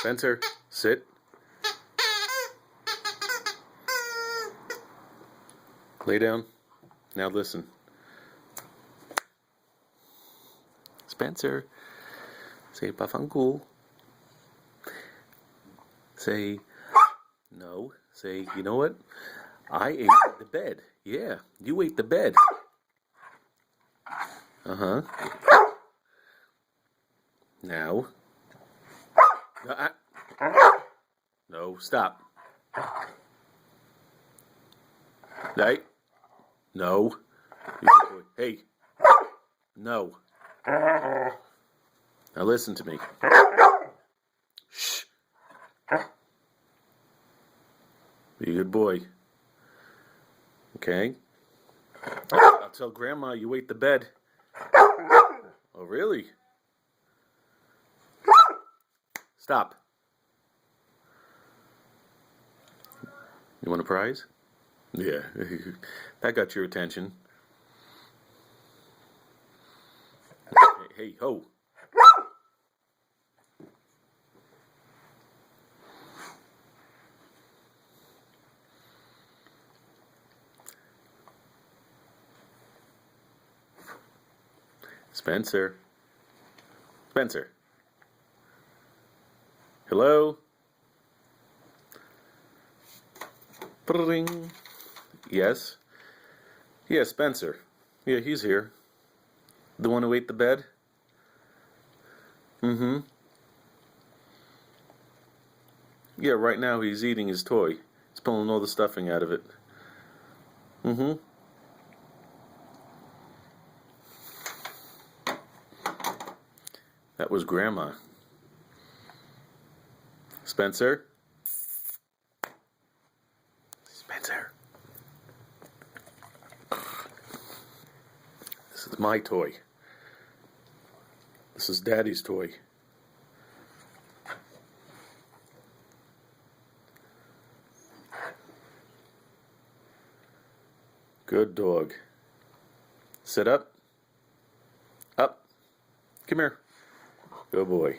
Spencer, sit. Lay down. Now listen. Spencer, say Pafancool. Say no. Say, you know what? I ate the bed. Yeah, you ate the bed. Uh-huh. Now. No, stop. Hey. No. Hey. No. Now listen to me. Shh. Be a good boy. Okay? I'll tell Grandma you ate the bed. Oh, really? Stop. You want a prize? Yeah. That got your attention. Hey, ho. Spencer. Spencer. Hello? Bring. Yes? Yeah, Spencer. Yeah, he's here. The one who ate the bed? Mm-hmm. Yeah, right now he's eating his toy. He's pulling all the stuffing out of it. Mm-hmm. That was Grandma. Spencer? Spencer. This is my toy. This is Daddy's toy. Good dog. Sit up. Up. Come here. Good boy.